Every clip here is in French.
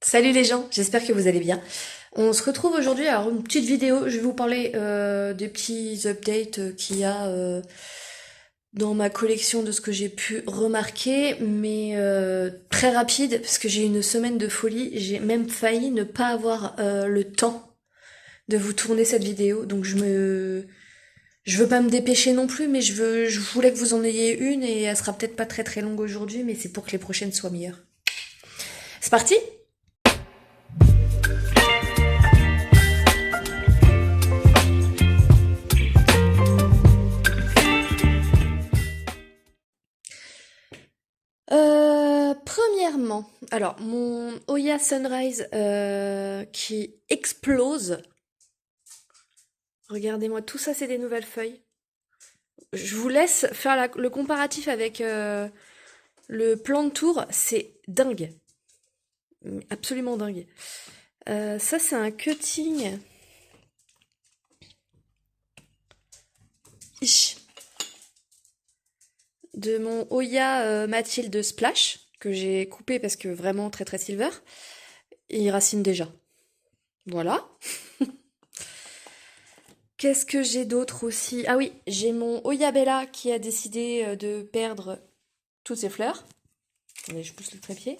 Salut les gens, j'espère que vous allez bien. On se retrouve aujourd'hui, alors une petite vidéo, je vais vous parler des petits updates qu'il y a dans ma collection de ce que j'ai pu remarquer, mais très rapide, parce que j'ai eu une semaine de folie, j'ai même failli ne pas avoir le temps de vous tourner cette vidéo, donc je veux pas me dépêcher non plus, mais je voulais que vous en ayez une, et elle sera peut-être pas très très longue aujourd'hui, mais c'est pour que les prochaines soient meilleures. C'est parti? Premièrement, alors mon Oya Sunrise qui explose. Regardez-moi, tout ça c'est des nouvelles feuilles. Je vous laisse faire le comparatif avec le plan de tour, c'est dingue. Absolument dingue. Ça c'est un cutting. Ish. De mon Oya Mathilde Splash, que j'ai coupé parce que vraiment très très silver. Et il racine déjà. Voilà. Qu'est-ce que j'ai d'autre aussi? Ah oui, j'ai mon Oyabella qui a décidé de perdre toutes ses fleurs. Attendez, je pousse le trépied.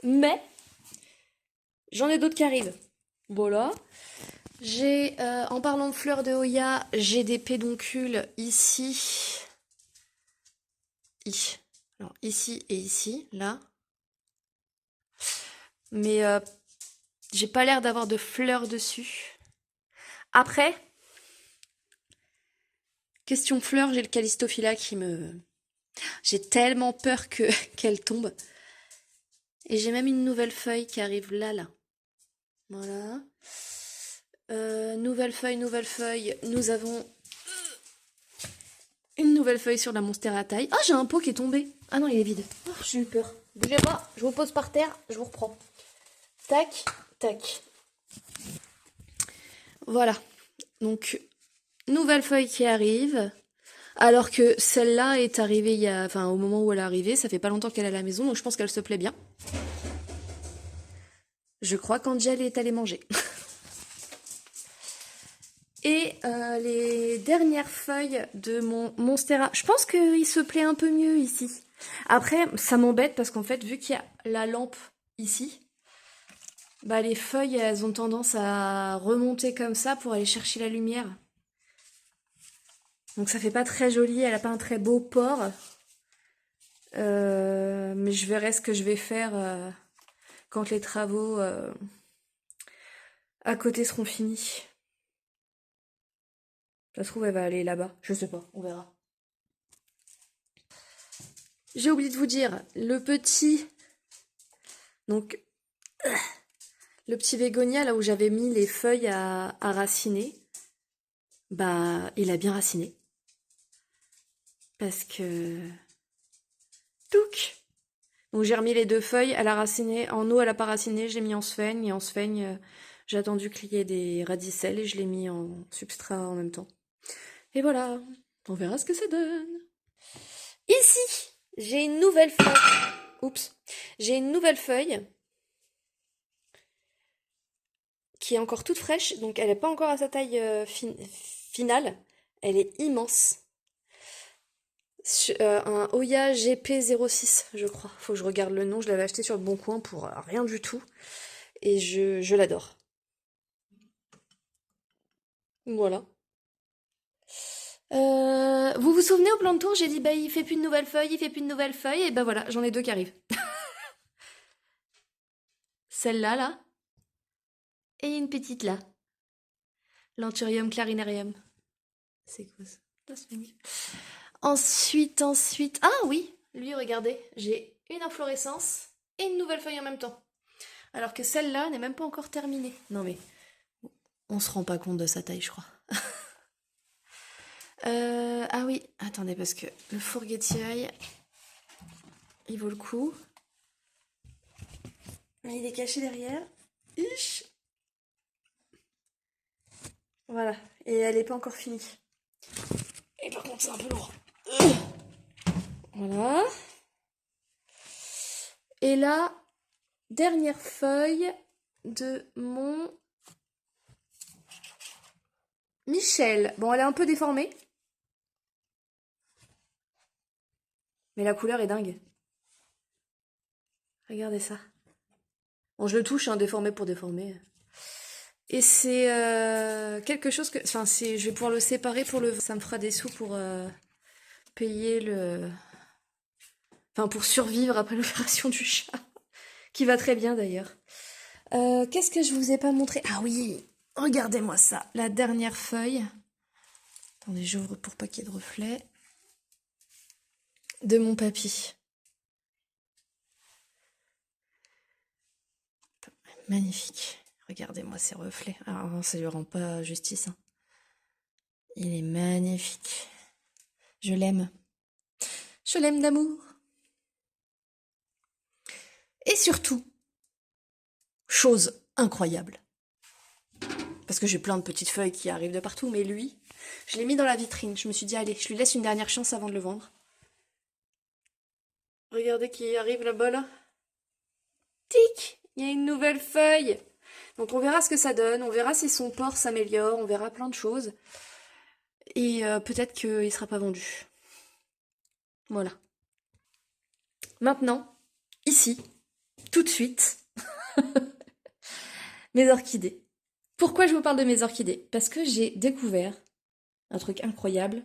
Mais j'en ai d'autres qui arrivent. Voilà. J'ai, en parlant de fleurs de Oya, j'ai des pédoncules ici. Alors ici et ici, là. Mais j'ai pas l'air d'avoir de fleurs dessus. Après, question fleurs, j'ai le Callistophila qui me... J'ai tellement peur que qu'elle tombe. Et j'ai même une nouvelle feuille qui arrive là, là. Voilà. Nouvelle feuille, nouvelle feuille. Nous avons une nouvelle feuille sur la Monstera taille. Ah, j'ai un pot qui est tombé. Ah non, il est vide. Oh, j'ai eu peur. Bougez pas, je vous pose par terre, je vous reprends. Tac, tac. Voilà. Donc, nouvelle feuille qui arrive. Alors que celle-là est arrivée enfin, au moment où elle est arrivée, ça fait pas longtemps qu'elle est à la maison, donc je pense qu'elle se plaît bien. Je crois qu'Angel est allée manger. Et les dernières feuilles de mon Monstera, je pense qu'il se plaît un peu mieux ici. Après, ça m'embête parce qu'en fait, vu qu'il y a la lampe ici, bah les feuilles, elles ont tendance à remonter comme ça pour aller chercher la lumière. Donc ça fait pas très joli, elle a pas un très beau port. Mais je verrai ce que je vais faire quand les travaux à côté seront finis. Ça se trouve, elle va aller là-bas. Je sais pas, on verra. J'ai oublié de vous dire, le petit... Donc, le petit bégonia, là où j'avais mis les feuilles à raciner, bah, il a bien raciné. Parce que... Touc! Donc j'ai remis les deux feuilles, elle a raciné. En eau, elle a pas raciné, j'ai mis en sphaigne. Et en sphaigne, j'ai attendu qu'il y ait des radicelles et je l'ai mis en substrat en même temps. Et voilà, on verra ce que ça donne. Ici, j'ai une nouvelle feuille. Oups. J'ai une nouvelle feuille qui est encore toute fraîche, donc elle n'est pas encore à sa taille finale. Elle est immense. Un Oya GP06, je crois. Faut que je regarde le nom, je l'avais acheté sur le Bon Coin pour rien du tout. Et je l'adore. Voilà. Vous vous souvenez au plan de tour, j'ai dit bah il fait plus de nouvelles feuilles, il fait plus de nouvelles feuilles, et bah voilà, j'en ai deux qui arrivent. Celle-là, là, et une petite là. L'Anthurium clarinarium. C'est quoi ça? Ah, c'est mignon. Ensuite... Ah oui, lui, regardez, j'ai une inflorescence et une nouvelle feuille en même temps. Alors que celle-là n'est même pas encore terminée. Non mais, on se rend pas compte de sa taille, je crois. Ah oui, attendez, parce que le forgettieil, il vaut le coup. Il est caché derrière. Ish. Voilà, et elle n'est pas encore finie. Et par contre, c'est un peu lourd. Voilà. Et là, dernière feuille de mon Michel. Bon, elle est un peu déformée. Mais la couleur est dingue. Regardez ça. Bon, je le touche, hein, déformé pour déformer. Et c'est quelque chose que... Enfin, je vais pouvoir le séparer pour le... Ça me fera des sous pour payer le... Enfin, pour survivre après l'opération du chat. Qui va très bien, d'ailleurs. Qu'est-ce que je vous ai pas montré? Ah oui, regardez-moi ça. La dernière feuille. Attendez, j'ouvre pour pas qu'il y ait de reflet. De mon papy. Magnifique. Regardez-moi ces reflets. Alors, ça lui rend pas justice. Hein. Il est magnifique. Je l'aime. Je l'aime d'amour. Et surtout, chose incroyable. Parce que j'ai plein de petites feuilles qui arrivent de partout, mais lui, je l'ai mis dans la vitrine. Je me suis dit, allez, je lui laisse une dernière chance avant de le vendre. Regardez qui arrive là-bas, là. Tic! Il y a une nouvelle feuille. Donc on verra ce que ça donne, on verra si son port s'améliore, on verra plein de choses. Et peut-être qu'il ne sera pas vendu. Voilà. Maintenant, ici, tout de suite, mes orchidées. Pourquoi je vous parle de mes orchidées? Parce que j'ai découvert un truc incroyable.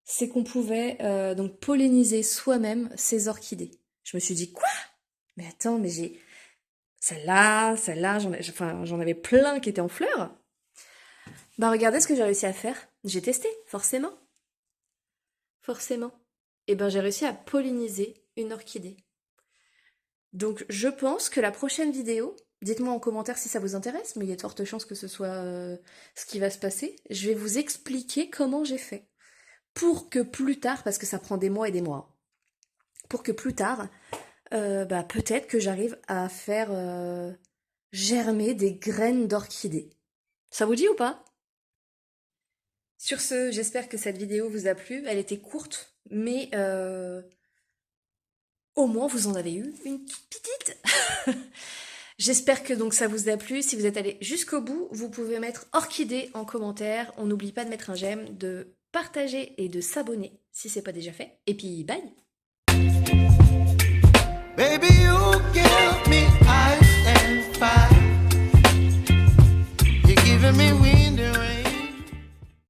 C'est qu'on pouvait donc polliniser soi-même ces orchidées. Je me suis dit, quoi? Mais attends, mais j'ai... Celle-là, j'en avais plein qui étaient en fleurs. Bah regardez ce que j'ai réussi à faire. J'ai testé, forcément. Forcément. Et ben j'ai réussi à polliniser une orchidée. Donc je pense que la prochaine vidéo, dites-moi en commentaire si ça vous intéresse, mais il y a de fortes chances que ce soit ce qui va se passer. Je vais vous expliquer comment j'ai fait. Pour que plus tard, parce que ça prend des mois et des mois, pour que plus tard, peut-être que j'arrive à faire germer des graines d'orchidées. Ça vous dit ou pas? Sur ce, j'espère que cette vidéo vous a plu. Elle était courte, mais au moins vous en avez eu une petite. J'espère que donc ça vous a plu. Si vous êtes allé jusqu'au bout, vous pouvez mettre orchidée en commentaire. On n'oublie pas de mettre un j'aime, de partager et de s'abonner si c'est pas déjà fait. Et puis bye! Baby, you give me ice and fire. You're giving me